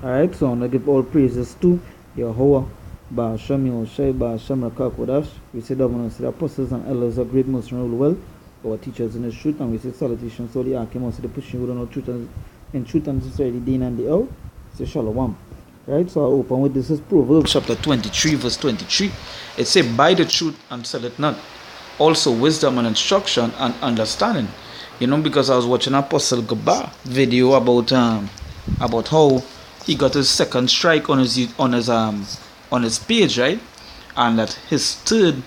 Alright, so I'm gonna give all praises to Yahweh, Ba'ashem Yahushai, Ba'ashem Rakakodash. We say that when the apostles and elders of great most rule well, our teachers in the truth, and we say salutations to the Akim, also the pushing within our truth and in truth and sincerity, day in and day out. Say shalom. Right, so I open with this is Proverbs chapter 23, verse 23. It says, buy the truth and sell it not. Also wisdom and instruction and understanding. You know, because I was watching Apostle Gaba video about how he got his second strike on his page, right? And that his third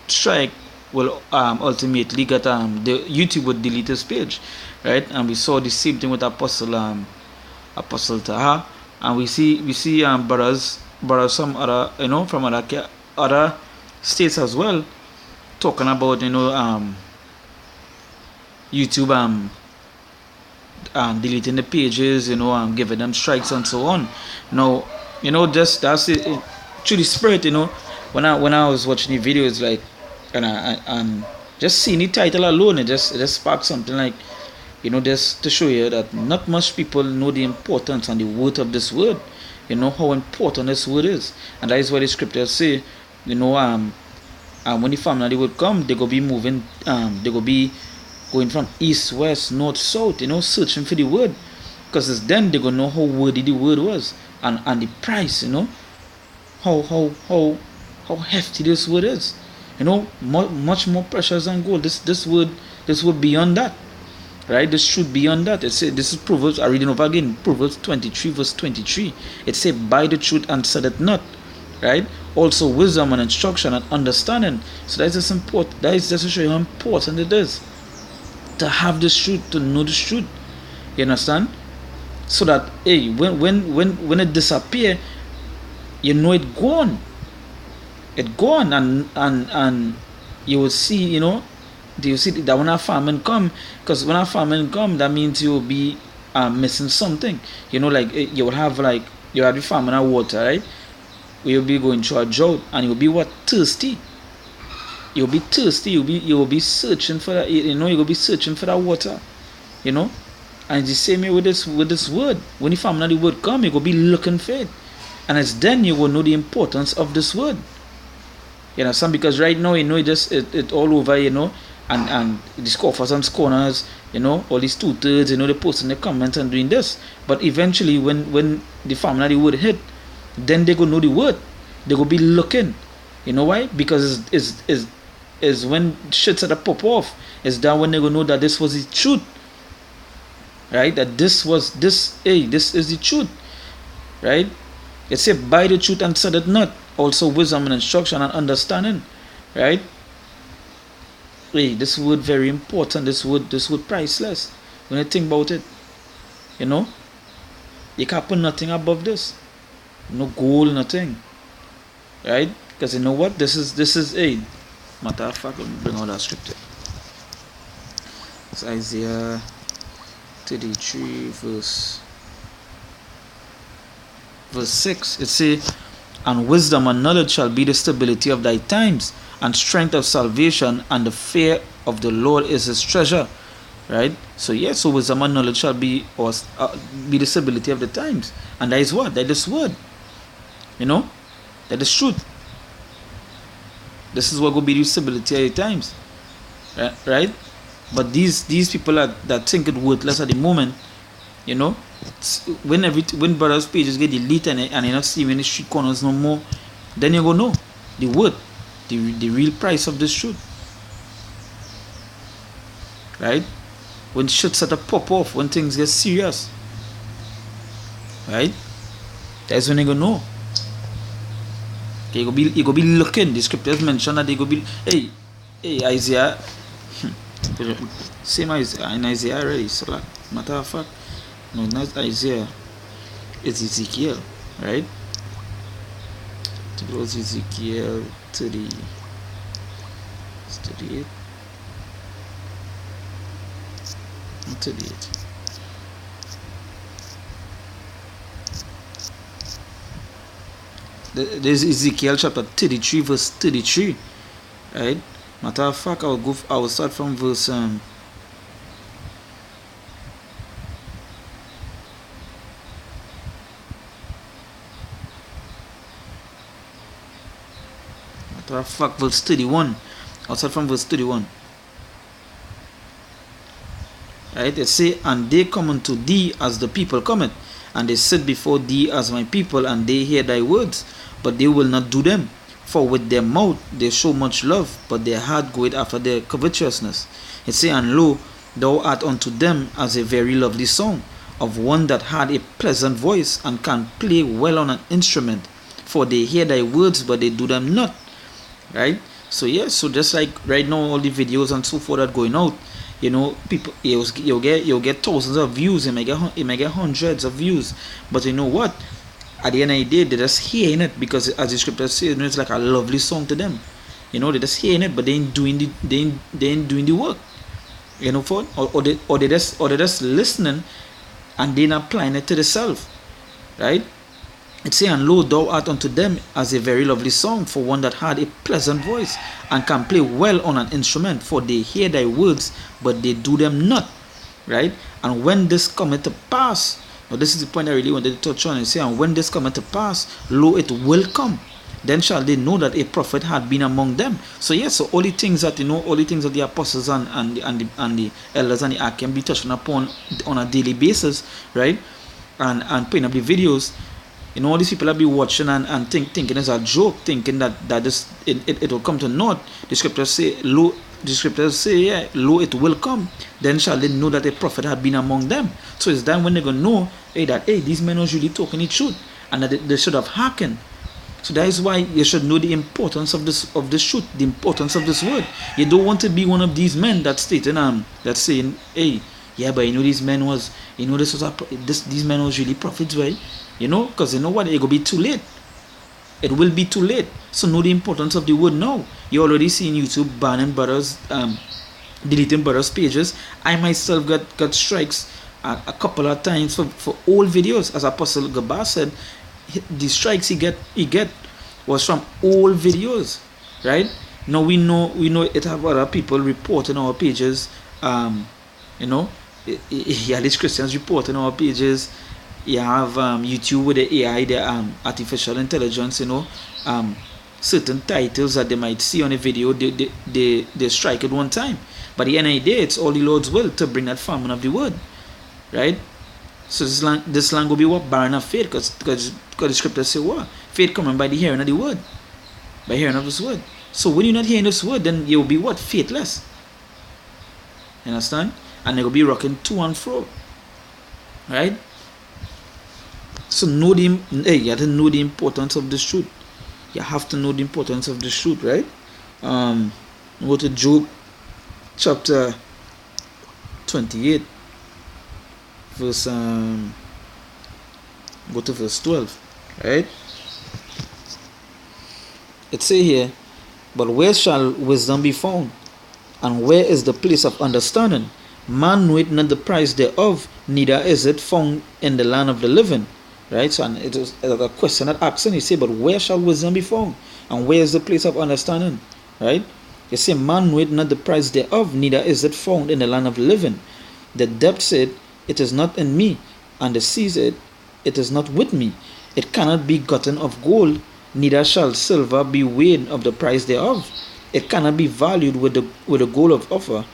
strike will ultimately get the YouTube would delete his page, right? And we saw the same thing with Apostle Taha, and we see brothers some other, you know, from other states as well, talking about, you know, YouTube deleting the pages, you know, giving them strikes and so on. Now, you know, just that's it, through the spirit, you know, when I was watching the videos, like, and just seeing the title alone, it just sparked something like, you know, just to show you that not much people know the importance and the worth of this word. You know how important this word is, and that is what the scriptures say. You know, when the family would come, they go be moving, they go be going from east, west, north, south. You know, searching for the word, because it's then they go know how worthy the word was, and the price. You know, how hefty this word is. You know, much more precious than gold. This word beyond that. Right, this should be on that. It says, this is Proverbs, I read it over again, Proverbs 23 verse 23. It says, buy the truth and sell it not. Right, also wisdom and instruction and understanding. So that is just important. That is just to show you how important it is to have this truth, to know this truth. You understand? So that, hey, when it disappear, you know it gone. It gone, and you will see, you know, do you see that when a famine come? Because when a famine come, that means you will be missing something. You know, like you will have, like, you have the famine of water, right? You'll be going through a drought, and you'll be what? Thirsty. You'll be thirsty. You will be searching for that. You know, you will be searching for that water. You know, and it's the same way with this word. When the famine of the word come, you will be looking for it, and it's then you will know the importance of this word. You know, some, because right now, you know, it all over, you know. And the scoffers and scorners, you know, all these 2/3, you know, they post in the comments and doing this. But eventually, when the famine of the word hit, then they go know the word. They go be looking. You know why? Because is when shit started to pop off. Is that when they go know that this was the truth, right? That this is the truth, right? It said, buy the truth and sell it not. Also wisdom and instruction and understanding, right? Hey, this word very important. This word priceless. When you think about it, you know, you can't put nothing above this. No gold, nothing, right? Because you know what? This is a matter of fact. Let me bring out that scripture. It's Isaiah 33 verse 6. It says, and wisdom and knowledge shall be the stability of thy times, and strength of salvation, and the fear of the Lord is his treasure. Right? So yes, so wisdom and knowledge shall be the stability of the times. And that is what? That is word. You know? That is truth. This is what will be the stability of the times. Right? But these people that think it worthless at the moment, you know, when brothers' pages get deleted and you're not seeing any street corners no more, then you go know the word. The real price of this truth, right? When shit start to pop off, when things get serious, right? That's when you go know. Okay, you go be looking. The scriptures mention that they go be, hey Isaiah, same Isaiah in Isaiah already. So like, matter of fact, no, not Isaiah, it's Ezekiel, right? It was Ezekiel 38. There's Ezekiel chapter 33 verse 33, right? Matter of fact, I will start from verse Matter of fact, verse 31. Outside from verse 31. Right? It say, and they come unto thee as the people cometh, and they sit before thee as my people, and they hear thy words, but they will not do them. For with their mouth they show much love, but their heart goeth after their covetousness. It say, and lo, thou art unto them as a very lovely song, of one that had a pleasant voice, and can play well on an instrument. For they hear thy words, but they do them not. Right? So yeah, so just like right now, all the videos and so forth are going out. People, you'll get thousands of views. It may get hundreds of views. But you know what? At the end of the day, they're just hearing it because, as the scripture says, it's like a lovely song to them. They're just hearing it, but they ain't doing the work. They're just listening, and they're not applying it to themselves, right? It say, and lo, thou art unto them as a very lovely song, for one that had a pleasant voice, and can play well on an instrument. For they hear thy words, but they do them not. Right? And when this cometh to pass, now this is the point I really wanted to touch on. It say, and when this cometh to pass, lo, it will come. Then shall they know that a prophet had been among them. So yes, so all the things that all the things that the apostles and the elders and the ark can be touching upon on a daily basis, right? And putting up the videos. All these people that be watching and thinking it's a joke, thinking that it will come to naught. The scriptures say, lo, it will come. Then shall they know that a prophet had been among them. So it's then when they're going to know, these men are really talking the truth, and that they should have hearkened. So that is why you should know the importance of this truth, the importance of this word. You don't want to be one of these men that's stating that's saying, hey, yeah, but these men was, these men was really prophets, right? Because you know what, it will be too late. It will be too late. So know the importance of the word now. You already see in YouTube banning brothers, deleting brothers' pages. I myself got strikes a couple of times for old videos. As Apostle Gabar said, the strikes he get was from old videos, right? Now we know it have other people reporting our pages. These Christians reporting our pages. You have YouTube with the AI, the artificial intelligence, certain titles that they might see on a video, they strike at one time. But at the end of the day, it's all the Lord's will to bring that famine of the word, right? So this land will be what? Barren of faith, because the scriptures say what? Faith coming by the hearing of the word, by hearing of this word. So when you're not hearing this word, then you'll be what? Faithless. You understand? And they will be rocking to and fro, right? So you have to know the importance of this truth. You have to know the importance of this truth, right? Go to Job chapter 28, verse go to verse 12, right? It say here, but where shall wisdom be found? And where is the place of understanding? Man knoweth not the price thereof, neither is it found in the land of the living. Right? So and it is a question that asks, and you say, but where shall wisdom be found? And where is the place of understanding? Right? You say, man knoweth not the price thereof, neither is it found in the land of the living. The depth said, it is not in me, and the sea said, it is not with me. It cannot be gotten of gold, neither shall silver be weighed of the price thereof. It cannot be valued with the gold of Ophir,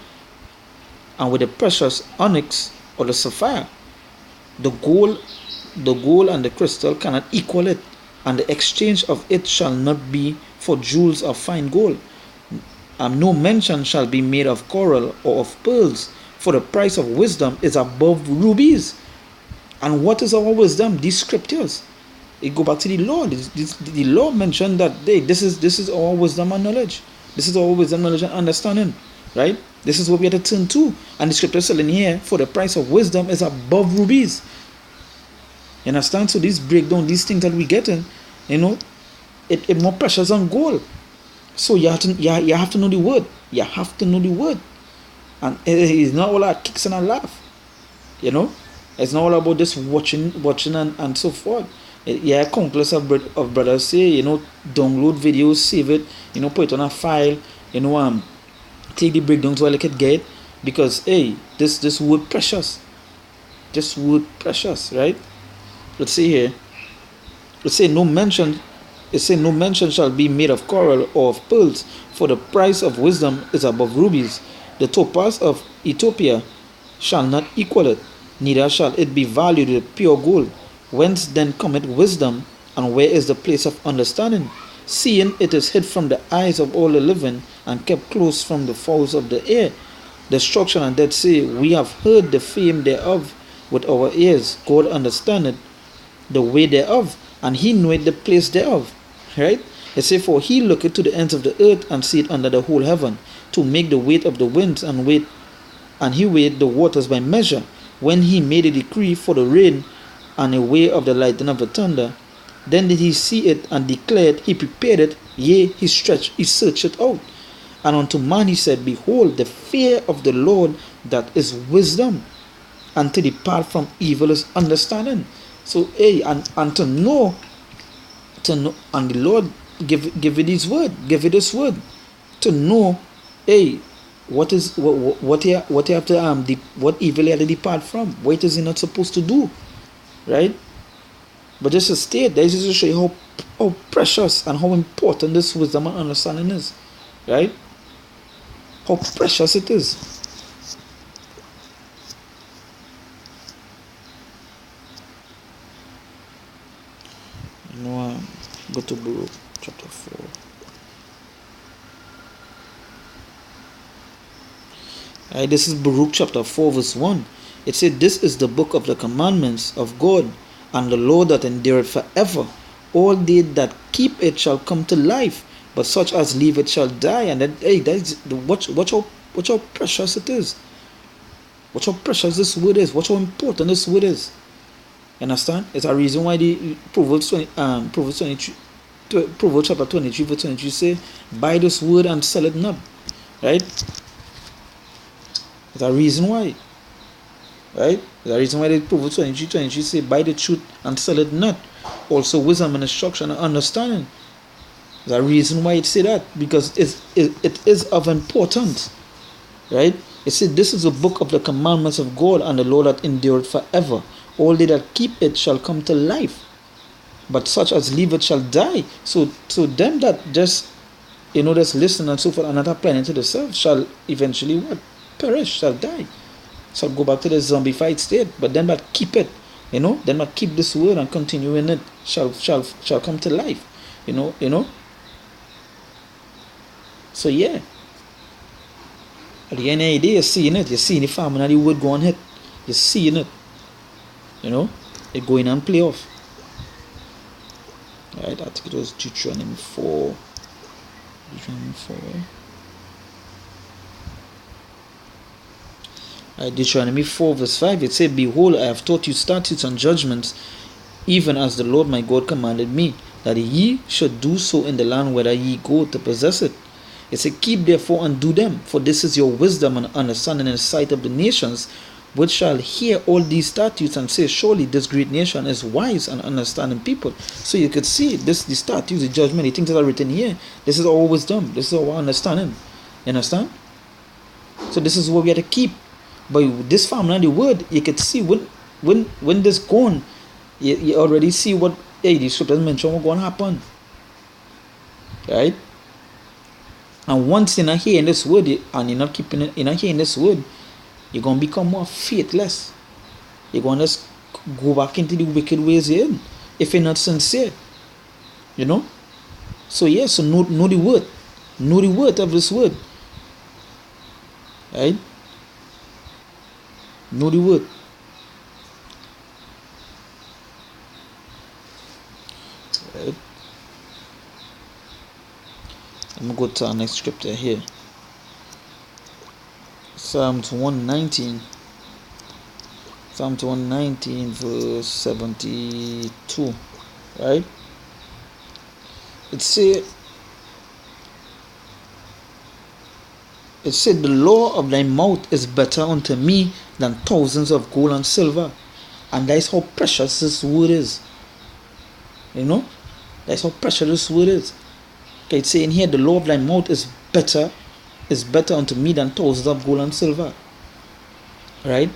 and with the precious onyx or the sapphire. The gold and the crystal cannot equal it, and the exchange of it shall not be for jewels of fine gold. No mention shall be made of coral or of pearls, for the price of wisdom is above rubies. And what is our wisdom? These scriptures. It go back to the law. The law mentioned that this is our wisdom and knowledge. This is our wisdom, knowledge, and understanding. Right? This is what we have to turn to. And the scripture is telling here, for the price of wisdom is above rubies. You understand? So these breakdown, these things that we get in, it more precious than gold. So you have to know the word. You have to know the word. And it's not all about kicks and a laugh. It's not all about just watching and so forth. Countless of brothers say, download videos, save it, put it on a file, take the breakdown to all you can get, because this word precious. This word precious, right? Let's see here. Let's say no mention It says, no mention shall be made of coral or of pearls, for the price of wisdom is above rubies. The topaz of Ethiopia shall not equal it, neither shall it be valued with pure gold. Whence then cometh wisdom, and where is the place of understanding? Seeing it is hid from the eyes of all the living, and kept close from the fowls of the air. Destruction and death say, we have heard the fame thereof with our ears. God understandeth the way thereof, and he knoweth the place thereof. Right? It says, for he looketh to the ends of the earth, and seeth under the whole heaven, to make the weight of the winds, and he weighed the waters by measure. When he made a decree for the rain, and a way of the lightning of the thunder, then did he see it, and declared, he prepared it, yea, he searched it out. And unto man he said, behold, the fear of the Lord, that is wisdom, and to depart from evil is understanding. So, and to know, and the Lord give it his word, give it his word, to know, what you have to what evil you have to depart from, what is he not supposed to do, right? But just to state, this is to show you how precious and how important this wisdom and understanding is, right? How precious it is. Go to Baruch chapter 4. Alright, this is Baruch chapter 4 verse 1. It said, this is the book of the commandments of God, and the law that endureth forever. All they that keep it shall come to life, but such as leave it shall die. And watch how precious it is. Watch how precious this word is. Watch how important this word is. You understand? It's a reason why the Proverbs chapter 23 verse 23 say, buy this word and sell it not. Right? There's a reason why. Right? There's a reason why the Proverbs 23 say, buy the truth and sell it not. Also wisdom and instruction and understanding. There's a reason why it say that, because it is of importance. Right? It said, this is a book of the commandments of God, and the law that endureth forever. All they that keep it shall come to life, but such as leave it shall die. So them that just just listen and so forth and not applying it to themselves shall eventually what? Perish, shall die, shall go back to the zombified state. But them that keep it, them that keep this word and continue in it shall come to life. So yeah. At the end of the day, you're seeing it. You're seeing the famine and the word go on hit. You're seeing it. It going and play off. Right, I think it was Deuteronomy 4. Right, Deuteronomy 4 verse 5, it said, behold, I have taught you statutes and judgments, even as the Lord my God commanded me, that ye should do so in the land whither ye go to possess it. It said, keep therefore and do them, for this is your wisdom and understanding in the sight of the nations, which shall hear all these statutes and say, surely this great nation is wise and understanding people. So you could see the statutes, the judgment, the things that are written here. This is all wisdom. This is all understanding. You understand? So this is what we have to keep. But this family and the word, you could see when this gone, you already see what the scriptures mention what's going to happen. Right? And once you're not hearing this word and you're not keeping it, you're not hearing this word, you're going to become more faithless. You're going to just go back into the wicked ways you're in if you're not sincere. So yeah, so know the word. Know the word of this word. Right? Know the word. Right? I'm going to go to our next scripture here. Psalms 119 verse 72, right? It said, the law of thy mouth is better unto me than thousands of gold and silver. And that is how precious this word is. That's how precious this word is. Okay, it's saying here, the law of thy mouth is better unto me than thousands of gold and silver. Right?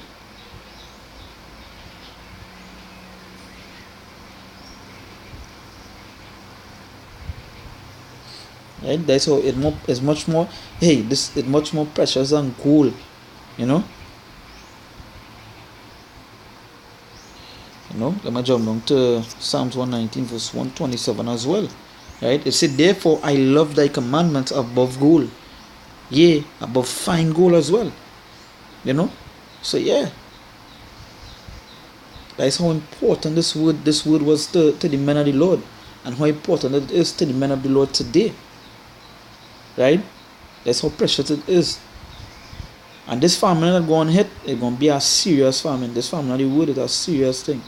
right? That's how it's much more. Hey, this is much more precious than gold, you know. Let me jump down to Psalms 119 verse 127 as well, right? It said, therefore I love thy commandments above gold, yea, above fine gold as well, you know. So yeah, that's how important this word was to the men of the Lord, and how important it is to the men of the Lord today, right? That's how precious it is. And this famine that going to hit, it's going to be a serious famine. This famine of the word is a serious thing.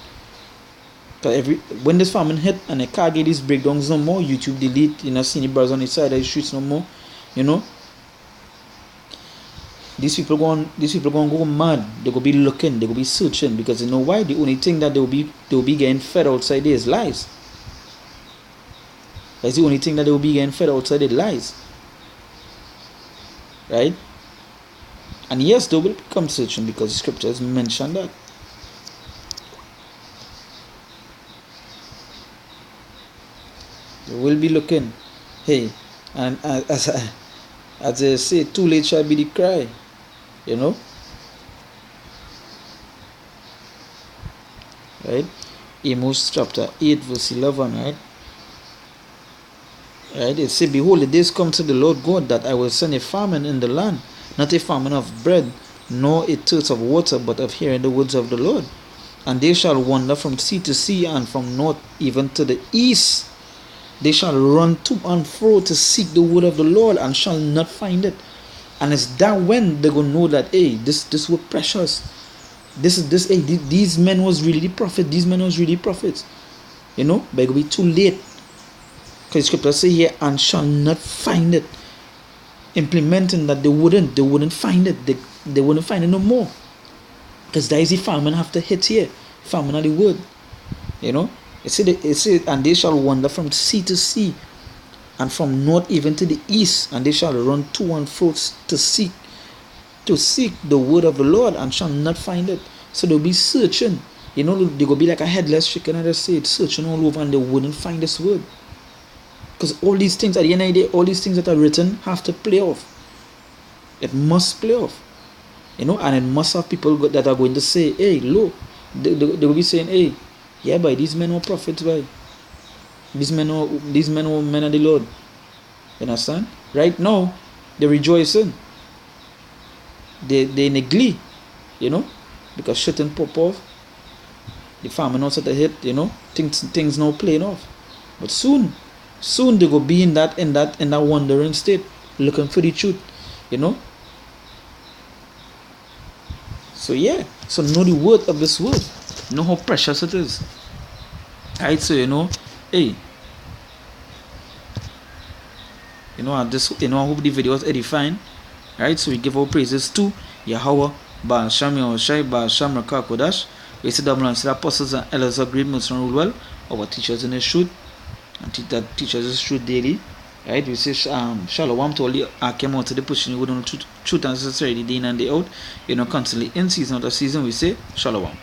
Because when this famine hit and they can't get these breakdowns no more, YouTube delete, see the brothers on the side of the streets no more, these people going to go mad. They go be looking, they go be searching, because you know why? The only thing that they'll be getting fed outside there is lies. That's the only thing that they'll be getting fed outside there, lies. Right? And yes, they will become searching, because the scriptures mention that. They will be looking. Hey, and as they say, too late shall be the cry. Right? Amos chapter 8 verse 11, right? Right? It says, behold, the days come to the Lord God, that I will send a famine in the land, not a famine of bread, nor a thirst of water, but of hearing the words of the Lord. And they shall wander from sea to sea, and from north even to the east. They shall run to and fro to seek the word of the Lord, and shall not find it. And it's that when they're gonna know that, hey, this was precious. Hey, these men was really the prophet. These men was really prophets. But it will be too late. Because the scripture say here, and shall not find it. Implementing that they wouldn't find it. They wouldn't find it no more. Because that is the famine have to hit here. Famine of the word. It said, and they shall wander from sea to sea, and from north even to the east, and they shall run to and fro to seek the word of the Lord, and shall not find it. So they'll be searching. They go be like a headless chicken, and they say searching all over, and they wouldn't find this word. Because all these things, at the end of the day, all these things that are written have to play off. It must play off. And it must have people that are going to say, hey, look, they will be saying, hey, yeah, boy, these men were prophets, boy. These men were men of the Lord. You understand? Right now, they're rejoicing. They neglect, because shouldn't pop off. The famine also to hit, things now playing off. But soon they go be in that wandering state, looking for the truth, So yeah, so know the word of this word, know how precious it is. Right, so hey, I hope the video was edifying. Right, so we give our praises to Yahweh, Baal Shem Yahushai, Baal Shem Rakah Kodash. We say double and say apostles and elders of great most rule well, our teachers in the truth, and that teachers is truth daily. Right, we say shalom to all the came out to the pushing you with truth and sincerity day in and day out. Constantly in season out of season, we say shalom.